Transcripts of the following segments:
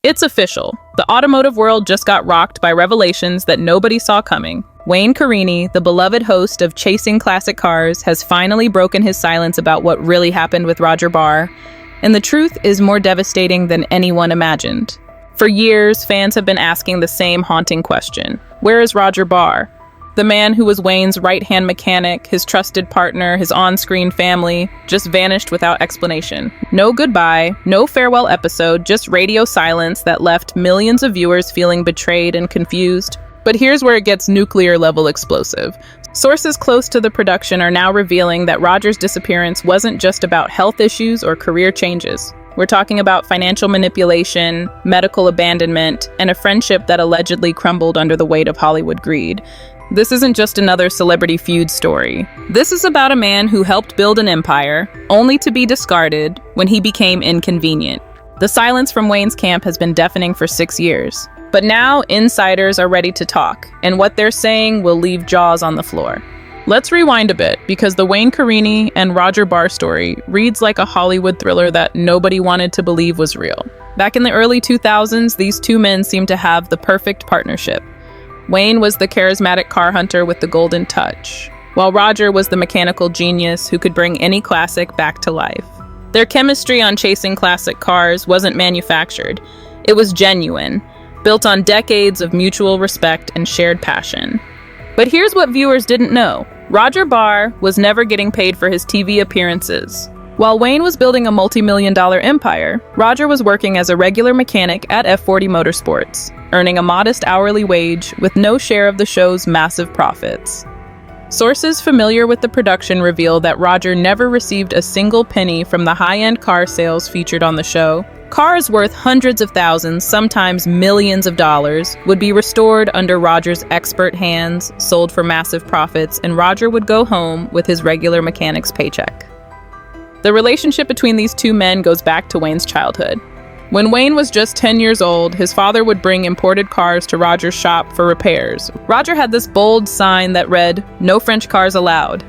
It's official. The automotive world just got rocked by revelations that nobody saw coming. Wayne Carini, the beloved host of Chasing Classic Cars, has finally broken his silence about what really happened with Roger Barr. And the truth is more devastating than anyone imagined. For years, fans have been asking the same haunting question. Where is Roger Barr? The man who was Wayne's right-hand mechanic, his trusted partner, his on-screen family, just vanished without explanation. No goodbye, no farewell episode, just radio silence that left millions of viewers feeling betrayed and confused. But here's where it gets nuclear-level explosive. Sources close to the production are now revealing that Roger's disappearance wasn't just about health issues or career changes. We're talking about financial manipulation, medical abandonment, and a friendship that allegedly crumbled under the weight of Hollywood greed. This isn't just another celebrity feud story. This is about a man who helped build an empire, only to be discarded when he became inconvenient. The silence from Wayne's camp has been deafening for 6 years. But now, insiders are ready to talk, and what they're saying will leave jaws on the floor. Let's rewind a bit, because the Wayne Carini and Roger Barr story reads like a Hollywood thriller that nobody wanted to believe was real. Back in the early 2000s, these two men seemed to have the perfect partnership. Wayne was the charismatic car hunter with the golden touch, while Roger was the mechanical genius who could bring any classic back to life. Their chemistry on Chasing Classic Cars wasn't manufactured. It was genuine, built on decades of mutual respect and shared passion. But here's what viewers didn't know. Roger Barr was never getting paid for his TV appearances. While Wayne was building a multi-million-dollar empire, Roger was working as a regular mechanic at F40 Motorsports, earning a modest hourly wage with no share of the show's massive profits. Sources familiar with the production reveal that Roger never received a single penny from the high-end car sales featured on the show. Cars worth hundreds of thousands, sometimes millions of dollars, would be restored under Roger's expert hands, sold for massive profits, and Roger would go home with his regular mechanic's paycheck. The relationship between these two men goes back to Wayne's childhood. When Wayne was just 10 years old, his father would bring imported cars to Roger's shop for repairs. Roger had this bold sign that read, "No French cars allowed,"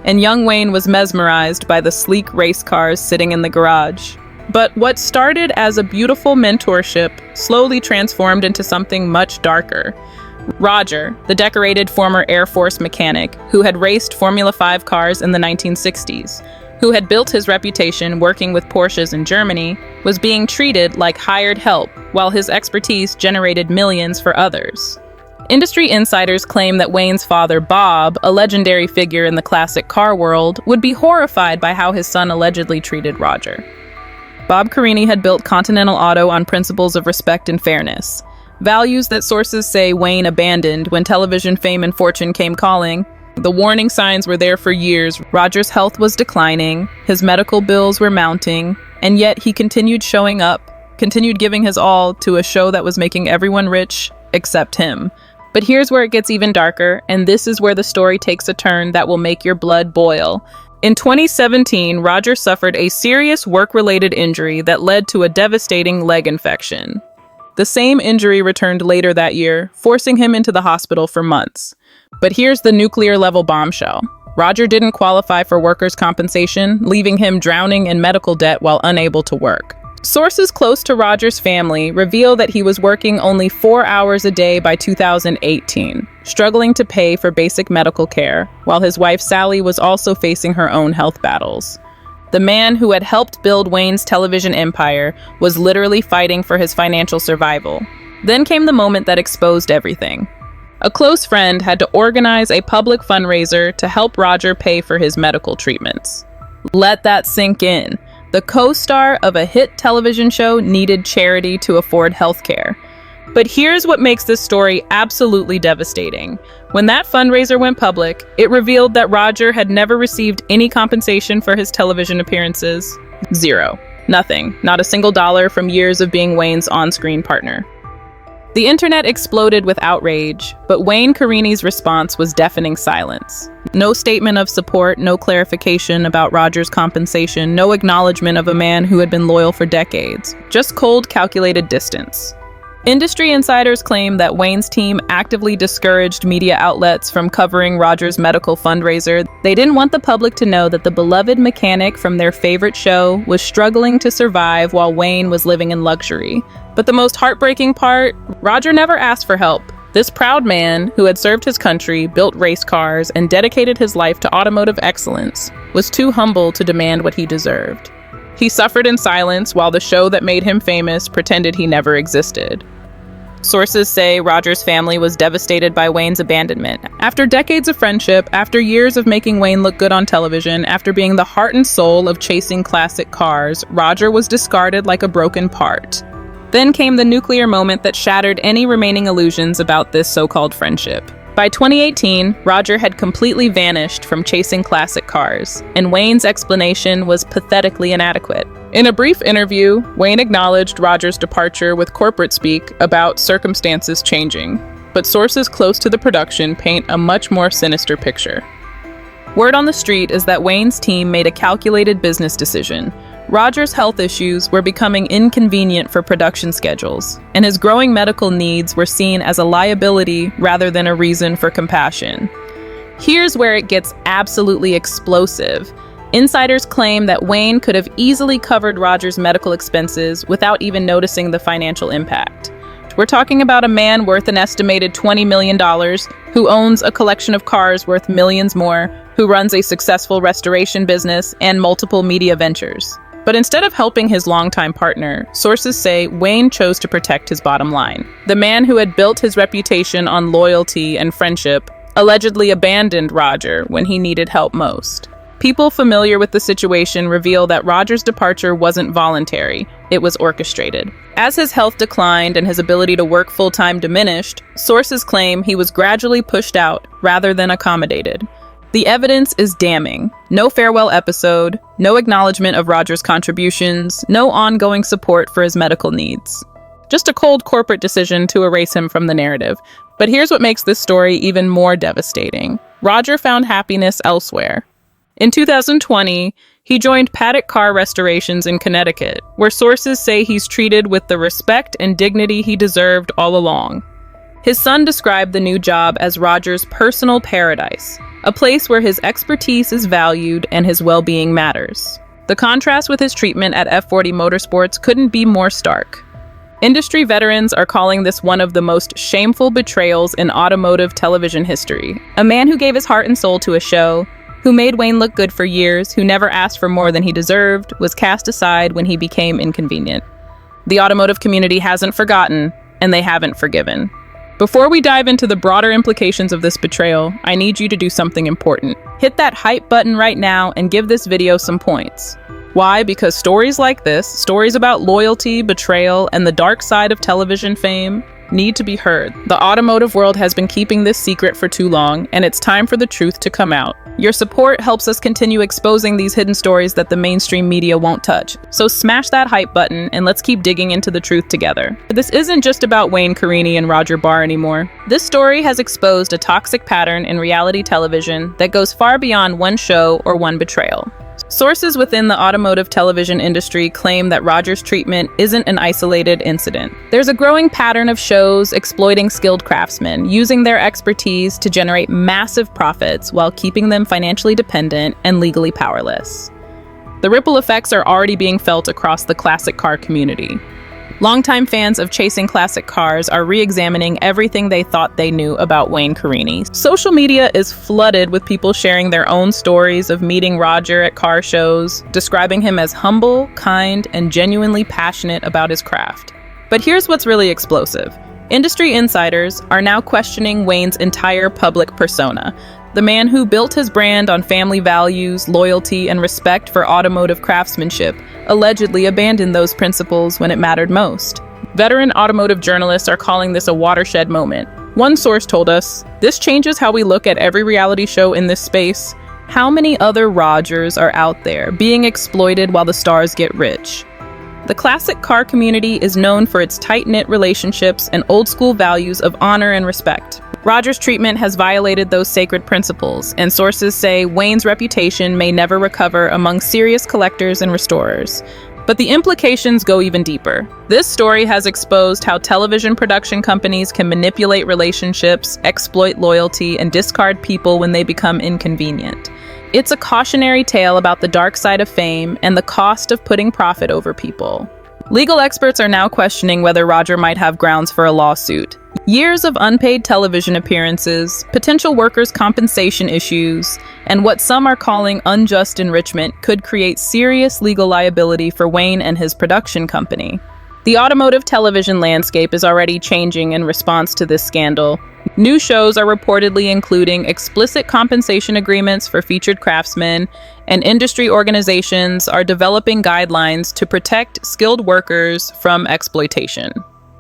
and young Wayne was mesmerized by the sleek race cars sitting in the garage. But what started as a beautiful mentorship slowly transformed into something much darker. Roger, the decorated former Air Force mechanic who had raced Formula 5 cars in the 1960s, who had built his reputation working with Porsches in Germany, was being treated like hired help, while his expertise generated millions for others. Industry insiders claim that Wayne's father, Bob, a legendary figure in the classic car world, would be horrified by how his son allegedly treated Roger. Bob Carini had built Continental Auto on principles of respect and fairness, values that sources say Wayne abandoned when television fame and fortune came calling. The warning signs were there for years. Roger's health was declining, his medical bills were mounting, and yet he continued showing up, continued giving his all to a show that was making everyone rich except him. But here's where it gets even darker, and this is where the story takes a turn that will make your blood boil. In 2017, Roger suffered a serious work-related injury that led to a devastating leg infection. The same injury returned later that year, forcing him into the hospital for months. But here's the nuclear-level bombshell. Roger didn't qualify for workers' compensation, leaving him drowning in medical debt while unable to work. Sources close to Roger's family reveal that he was working only 4 hours a day by 2018, struggling to pay for basic medical care, while his wife Sally was also facing her own health battles. The man who had helped build Wayne's television empire was literally fighting for his financial survival. Then came the moment that exposed everything. A close friend had to organize a public fundraiser to help Roger pay for his medical treatments. Let that sink in. The co-star of a hit television show needed charity to afford healthcare. But here's what makes this story absolutely devastating. When that fundraiser went public, it revealed that Roger had never received any compensation for his television appearances. Zero. Nothing. Not a single dollar from years of being Wayne's on-screen partner. The internet exploded with outrage, but Wayne Carini's response was deafening silence. No statement of support, no clarification about Roger's compensation, no acknowledgement of a man who had been loyal for decades. Just cold, calculated distance. Industry insiders claim that Wayne's team actively discouraged media outlets from covering Roger's medical fundraiser. They didn't want the public to know that the beloved mechanic from their favorite show was struggling to survive while Wayne was living in luxury. But the most heartbreaking part, Roger never asked for help. This proud man, who had served his country, built race cars, and dedicated his life to automotive excellence, was too humble to demand what he deserved. He suffered in silence while the show that made him famous pretended he never existed. Sources say Roger's family was devastated by Wayne's abandonment. After decades of friendship, after years of making Wayne look good on television, after being the heart and soul of chasing classic cars, Roger was discarded like a broken part. Then came the nuclear moment that shattered any remaining illusions about this so-called friendship. By 2018, Roger had completely vanished from chasing classic cars, and Wayne's explanation was pathetically inadequate. In a brief interview, Wayne acknowledged Roger's departure with corporate speak about circumstances changing, but sources close to the production paint a much more sinister picture. Word on the street is that Wayne's team made a calculated business decision. Roger's health issues were becoming inconvenient for production schedules, and his growing medical needs were seen as a liability rather than a reason for compassion. Here's where it gets absolutely explosive. Insiders claim that Wayne could have easily covered Roger's medical expenses without even noticing the financial impact. We're talking about a man worth an estimated $20 million, who owns a collection of cars worth millions more, who runs a successful restoration business and multiple media ventures. But instead of helping his longtime partner, sources say Wayne chose to protect his bottom line. The man who had built his reputation on loyalty and friendship allegedly abandoned Roger when he needed help most. People familiar with the situation reveal that Roger's departure wasn't voluntary, it was orchestrated. As his health declined and his ability to work full-time diminished, sources claim he was gradually pushed out rather than accommodated. The evidence is damning. No farewell episode, no acknowledgement of Roger's contributions, no ongoing support for his medical needs. Just a cold corporate decision to erase him from the narrative. But here's what makes this story even more devastating. Roger found happiness elsewhere. In 2020, he joined Paddock Car Restorations in Connecticut, where sources say he's treated with the respect and dignity he deserved all along. His son described the new job as Roger's personal paradise, a place where his expertise is valued and his well-being matters. The contrast with his treatment at F40 Motorsports couldn't be more stark. Industry veterans are calling this one of the most shameful betrayals in automotive television history. A man who gave his heart and soul to a show, who made Wayne look good for years, who never asked for more than he deserved, was cast aside when he became inconvenient. The automotive community hasn't forgotten, and they haven't forgiven. Before we dive into the broader implications of this betrayal, I need you to do something important. Hit that hype button right now and give this video some points. Why? Because stories like this, stories about loyalty, betrayal, and the dark side of television fame, need to be heard. The automotive world has been keeping this secret for too long, and it's time for the truth to come out. Your support helps us continue exposing these hidden stories that the mainstream media won't touch. So smash that hype button and let's keep digging into the truth together. This isn't just about Wayne Carini and Roger Barr anymore. This story has exposed a toxic pattern in reality television that goes far beyond one show or one betrayal. Sources within the automotive television industry claim that Roger's treatment isn't an isolated incident. There's a growing pattern of shows exploiting skilled craftsmen, using their expertise to generate massive profits while keeping them financially dependent and legally powerless. The ripple effects are already being felt across the classic car community. Longtime fans of chasing classic cars are re-examining everything they thought they knew about Wayne Carini. Social media is flooded with people sharing their own stories of meeting Roger at car shows, describing him as humble, kind, and genuinely passionate about his craft. But here's what's really explosive. Industry insiders are now questioning Wayne's entire public persona. The man who built his brand on family values, loyalty, and respect for automotive craftsmanship allegedly abandoned those principles when it mattered most. Veteran automotive journalists are calling this a watershed moment. One source told us, "This changes how we look at every reality show in this space. How many other Rogers are out there being exploited while the stars get rich?" The classic car community is known for its tight-knit relationships and old-school values of honor and respect. Roger's treatment has violated those sacred principles, and sources say Wayne's reputation may never recover among serious collectors and restorers. But the implications go even deeper. This story has exposed how television production companies can manipulate relationships, exploit loyalty, and discard people when they become inconvenient. It's a cautionary tale about the dark side of fame and the cost of putting profit over people. Legal experts are now questioning whether Roger might have grounds for a lawsuit. Years of unpaid television appearances, potential workers' compensation issues, and what some are calling unjust enrichment could create serious legal liability for Wayne and his production company. The automotive television landscape is already changing in response to this scandal. New shows are reportedly including explicit compensation agreements for featured craftsmen, and industry organizations are developing guidelines to protect skilled workers from exploitation.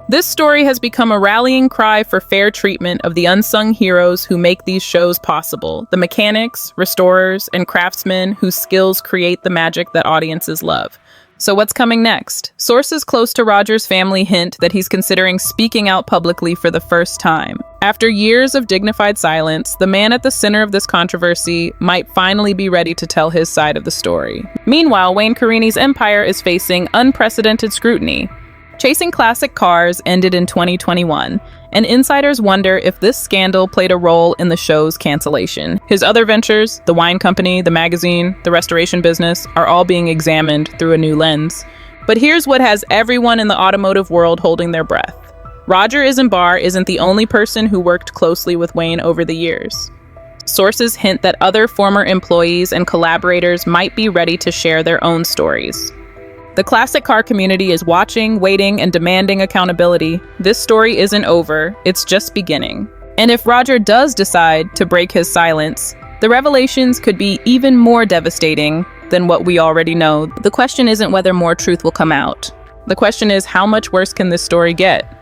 This story has become a rallying cry for fair treatment of the unsung heroes who make these shows possible, the mechanics, restorers, and craftsmen whose skills create the magic that audiences love. So what's coming next? Sources close to Roger's family hint that he's considering speaking out publicly for the first time. After years of dignified silence, the man at the center of this controversy might finally be ready to tell his side of the story. Meanwhile, Wayne Carini's empire is facing unprecedented scrutiny. Chasing Classic Cars ended in 2021, and insiders wonder if this scandal played a role in the show's cancellation. His other ventures, the wine company, the magazine, the restoration business, are all being examined through a new lens. But here's what has everyone in the automotive world holding their breath. Roger Barr isn't the only person who worked closely with Wayne over the years. Sources hint that other former employees and collaborators might be ready to share their own stories. The classic car community is watching, waiting, and demanding accountability. This story isn't over, it's just beginning. And if Roger does decide to break his silence, the revelations could be even more devastating than what we already know. The question isn't whether more truth will come out. The question is, how much worse can this story get?